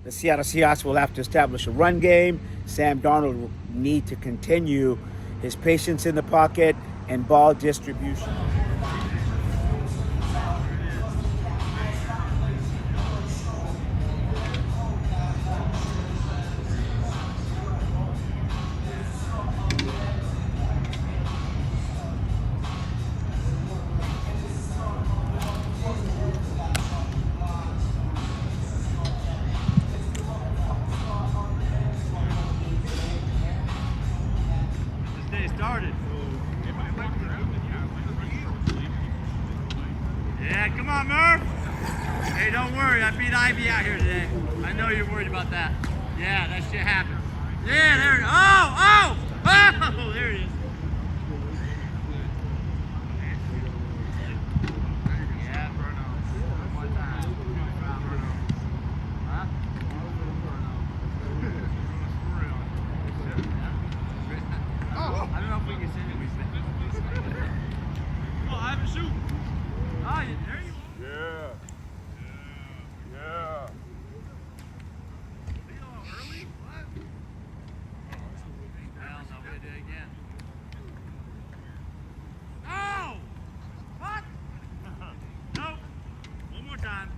The Seattle Seahawks will have to establish a run game. Sam Darnold will need to continue his patience in the pocket and ball distribution. Started. Yeah, come on, Murph. Hey, don't worry. I beat Ivy out here today. I know you're worried about that. Yeah, that shit happened. Yeah, there it is. Oh, there it is. Yeah, Bruno. One more time. Huh? I don't know if we can send it. Come on, I have a shoot. Oh, there you are. Yeah. Early? What? Hell no, we do it again. Oh! What? Nope. One more time.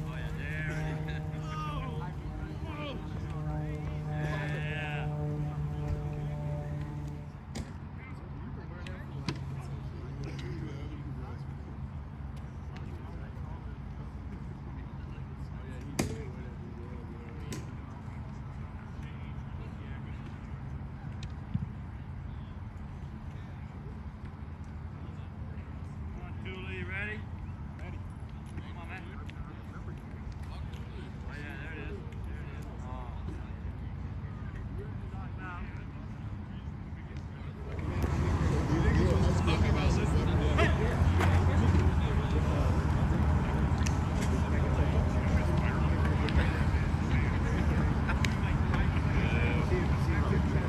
Oh, yeah, there it is. Yeah. Come on, Tula, you ready? Ready. Come on, man. Oh, yeah, there it is. There it is. Oh.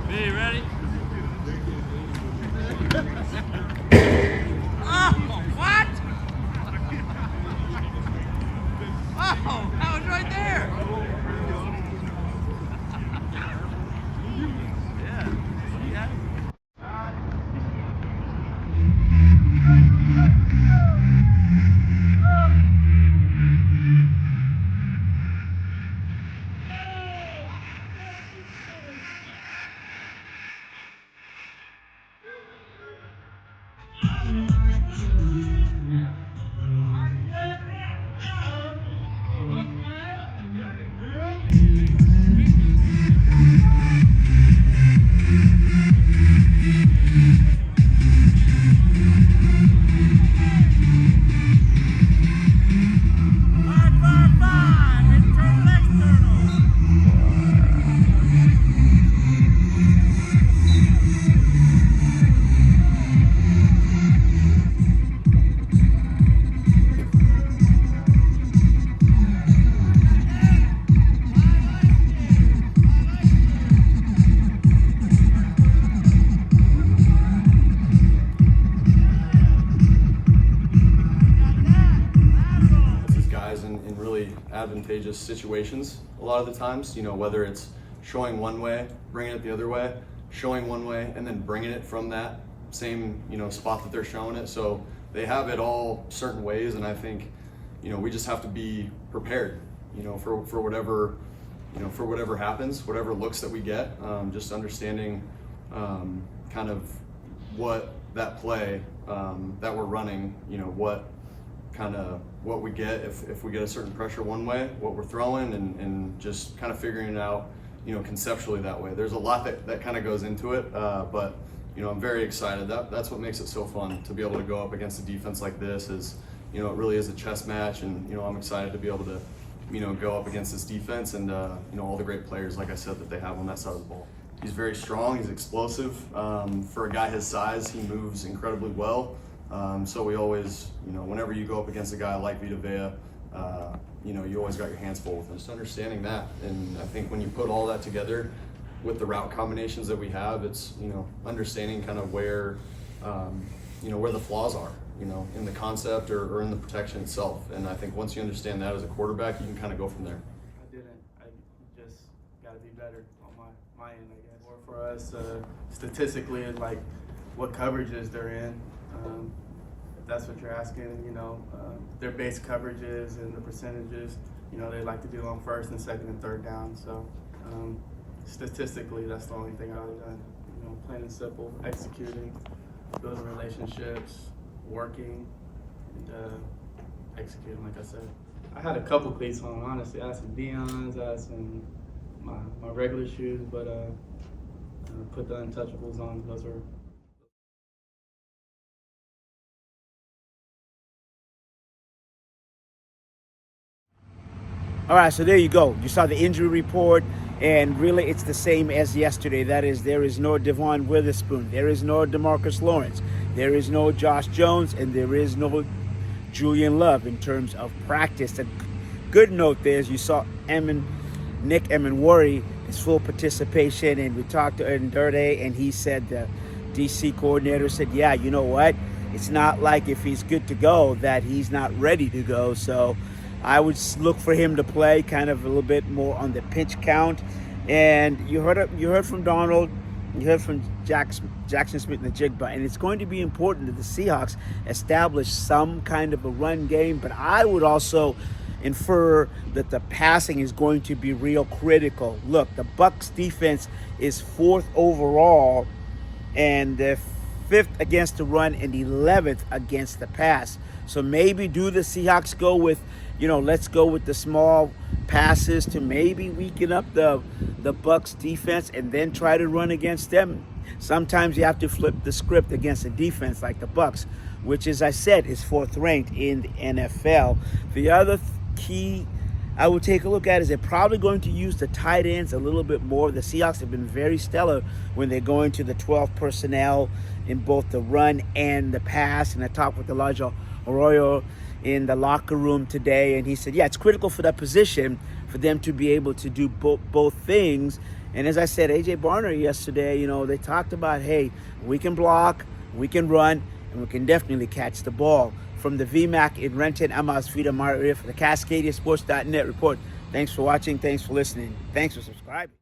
B, ready? Oh, what? Oh, that was right there. Yeah. advantageous situations a lot of the times, whether it's showing one way, bringing it the other way, showing one way, and then bringing it from that same, spot that they're showing it. So they have it all certain ways, and I think, we just have to be prepared, for whatever, for whatever happens, whatever looks that we get, just understanding kind of what that play that we're running, what we get if we get a certain pressure one way, what we're throwing, and just kind of figuring it out, conceptually that way. There's a lot that kind of goes into it, but I'm very excited. That's what makes it so fun to be able to go up against a defense like this. Is it really is a chess match, and I'm excited to be able to go up against this defense and all the great players, like I said, that they have on that side of the ball. He's very strong. He's explosive. For a guy his size, he moves incredibly well. So we always, whenever you go up against a guy like Vita Vea, you always got your hands full with him. Just understanding that, and I think when you put all that together with the route combinations that we have, it's understanding kind of where, where the flaws are, in the concept or in the protection itself. And I think once you understand that as a quarterback, you can kind of go from there. I didn't. I just got to be better on my end, I guess. Or for us, statistically, like what coverages they're in. If that's what you're asking, their base coverages and the percentages, they like to do on first and second and third down. So statistically, that's the only thing I've done. Plain and simple, executing, building relationships, working, and executing, like I said. I had a couple cleats on, honestly. I had some Dion's, I had some my regular shoes, but put the untouchables on. Those were. All right, so there you go. You saw the injury report, and really it's the same as yesterday. That is, there is no Devon Witherspoon, there is no DeMarcus Lawrence, there is no Josh Jones, and there is no Julian Love in terms of practice. A good note there is you saw Nick Emenwari, his full participation, and we talked to Nderde, and he said, the DC coordinator said, yeah, you know what? It's not like if he's good to go that he's not ready to go. So I would look for him to play kind of a little bit more on the pitch count. And you heard from Donald, you heard from Jackson Smith-Njigba, and it's going to be important that the Seahawks establish some kind of a run game. But I would also infer that the passing is going to be real critical. Look, the Bucs defense is 4th overall, and they're 5th against the run and 11th against the pass. So maybe do the Seahawks go with, let's go with the small passes to maybe weaken up the Bucs defense and then try to run against them. Sometimes you have to flip the script against a defense like the Bucs, which, as I said, is 4th ranked in the NFL. The other key I would take a look at is they're probably going to use the tight ends a little bit more. The Seahawks have been very stellar when they're going to the 12 personnel in both the run and the pass. And I talked with Elijah Arroyo in the locker room today, and he said, yeah, it's critical for that position for them to be able to do both things. And as I said, A.J. Barner yesterday, they talked about, hey, we can block, we can run, and we can definitely catch the ball. From the VMAC in Renton, I'm Asvita Maria for the CascadiaSports.net report. Thanks for watching. Thanks for listening. Thanks for subscribing.